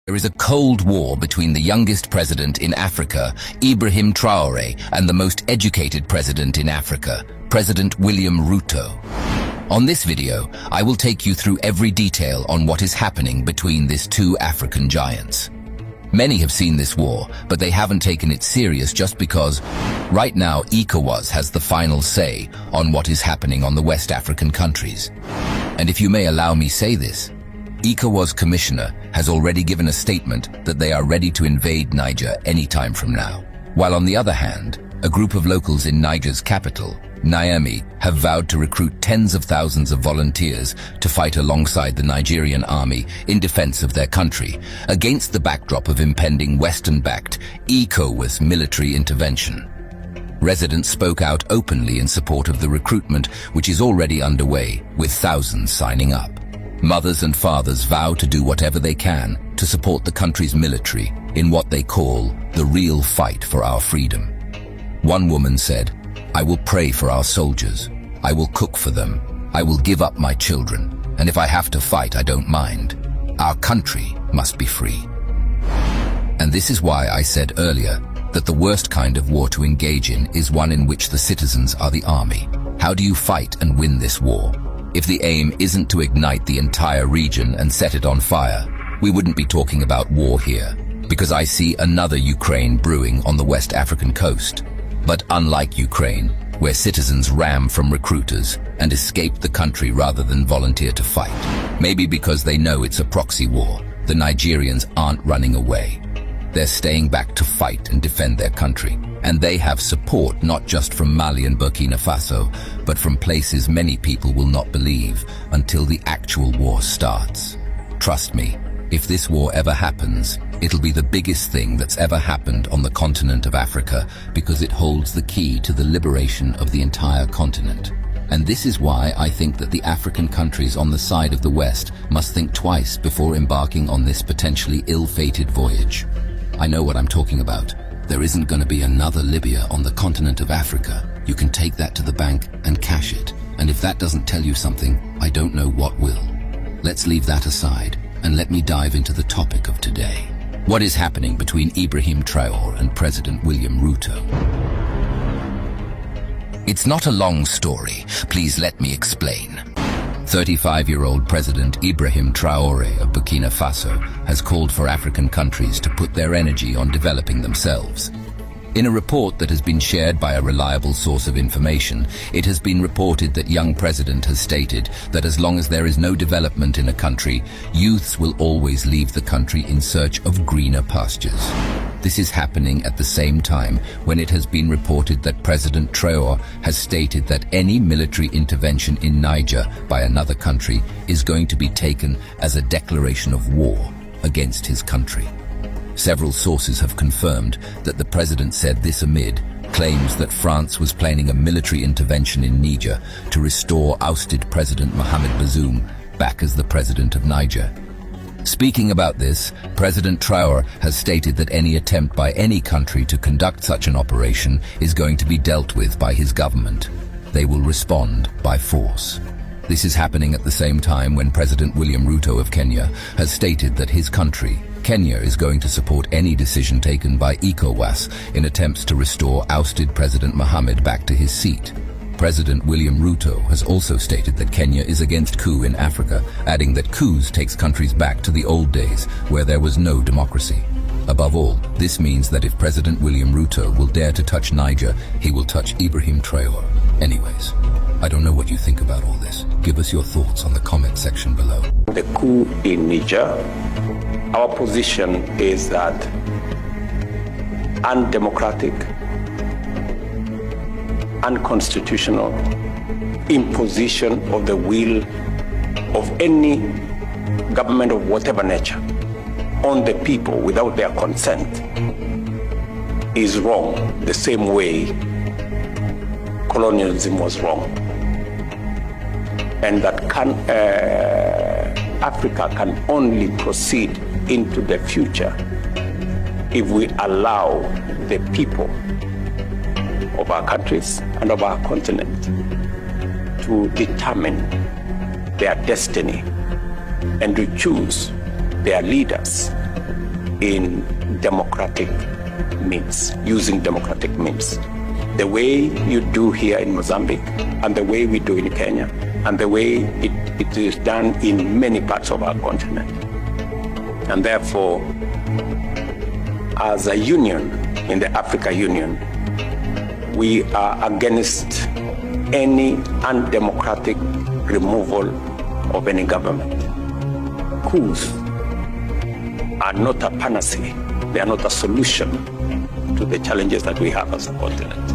There is a cold war between the youngest president in Africa, Ibrahim Traore, and the most educated president in Africa, President William Ruto. On this video, I will take you through every detail on what is happening between these two African giants. Many have seen this war, but they haven't taken it serious just because right now ECOWAS has the final say on what is happening on the West African countries. And if you may allow me say this, ECOWAS commissioner has already given a statement that they are ready to invade Niger any time from now. While on the other hand, a group of locals in Niger's capital, Niamey, have vowed to recruit tens of thousands of volunteers to fight alongside the Nigerian army in defense of their country, against the backdrop of impending Western-backed ECOWAS military intervention. Residents spoke out openly in support of the recruitment, which is already underway, with thousands signing up. Mothers and fathers vow to do whatever they can to support the country's military in what they call the real fight for our freedom. One woman said, "I will pray for our soldiers. I will cook for them. I will give up my children. And if I have to fight, I don't mind. Our country must be free." And this is why I said earlier that the worst kind of war to engage in is one in which the citizens are the army. How do you fight and win this war? If the aim isn't to ignite the entire region and set it on fire, we wouldn't be talking about war here, because I see another Ukraine brewing on the West African coast. But unlike Ukraine, where citizens ram from recruiters and escape the country rather than volunteer to fight, maybe because they know it's a proxy war, the Nigerians aren't running away. They're staying back to fight and defend their country. And they have support not just from Mali and Burkina Faso, but from places many people will not believe until the actual war starts. Trust me, if this war ever happens, it'll be the biggest thing that's ever happened on the continent of Africa because it holds the key to the liberation of the entire continent. And this is why I think that the African countries on the side of the West must think twice before embarking on this potentially ill-fated voyage. I know what I'm talking about. There isn't going to be another Libya on the continent of Africa. You can take that to the bank and cash it. And if that doesn't tell you something, I don't know what will. Let's leave that aside and let me dive into the topic of today. What is happening between Ibrahim Traore and President William Ruto? It's not a long story. Please let me explain. 35-year-old President Ibrahim Traore of Burkina Faso has called for African countries to put their energy on developing themselves. In a report that has been shared by a reliable source of information, it has been reported that young president has stated that as long as there is no development in a country, youths will always leave the country in search of greener pastures. This is happening at the same time when it has been reported that President Traore has stated that any military intervention in Niger by another country is going to be taken as a declaration of war against his country. Several sources have confirmed that the president said this amid claims that France was planning a military intervention in Niger to restore ousted President Mohamed Bazoum back as the president of Niger. Speaking about this, President Traore has stated that any attempt by any country to conduct such an operation is going to be dealt with by his government. They will respond by force. This is happening at the same time when President William Ruto of Kenya has stated that his country, Kenya, is going to support any decision taken by ECOWAS in attempts to restore ousted President Mohamed back to his seat. President William Ruto has also stated that Kenya is against coup in Africa, adding that coups takes countries back to the old days where there was no democracy. Above all, this means that if President William Ruto will dare to touch Niger, he will touch Ibrahim Traore. Anyways, I don't know what you think about all this. Give us your thoughts on the comment section below. The coup in Niger, our position is that undemocratic, unconstitutional imposition of the will of any government of whatever nature on the people without their consent is wrong, the same way colonialism was wrong. And that Africa can only proceed into the future if we allow the people of our countries and of our continent to determine their destiny and to choose their leaders in democratic means, using democratic means. The way you do here in Mozambique, and the way we do in Kenya, and the way it is done in many parts of our continent. And therefore, as a union, in the Africa Union, we are against any undemocratic removal of any government. Coups are not a panacea. They are not a solution to the challenges that we have as a continent.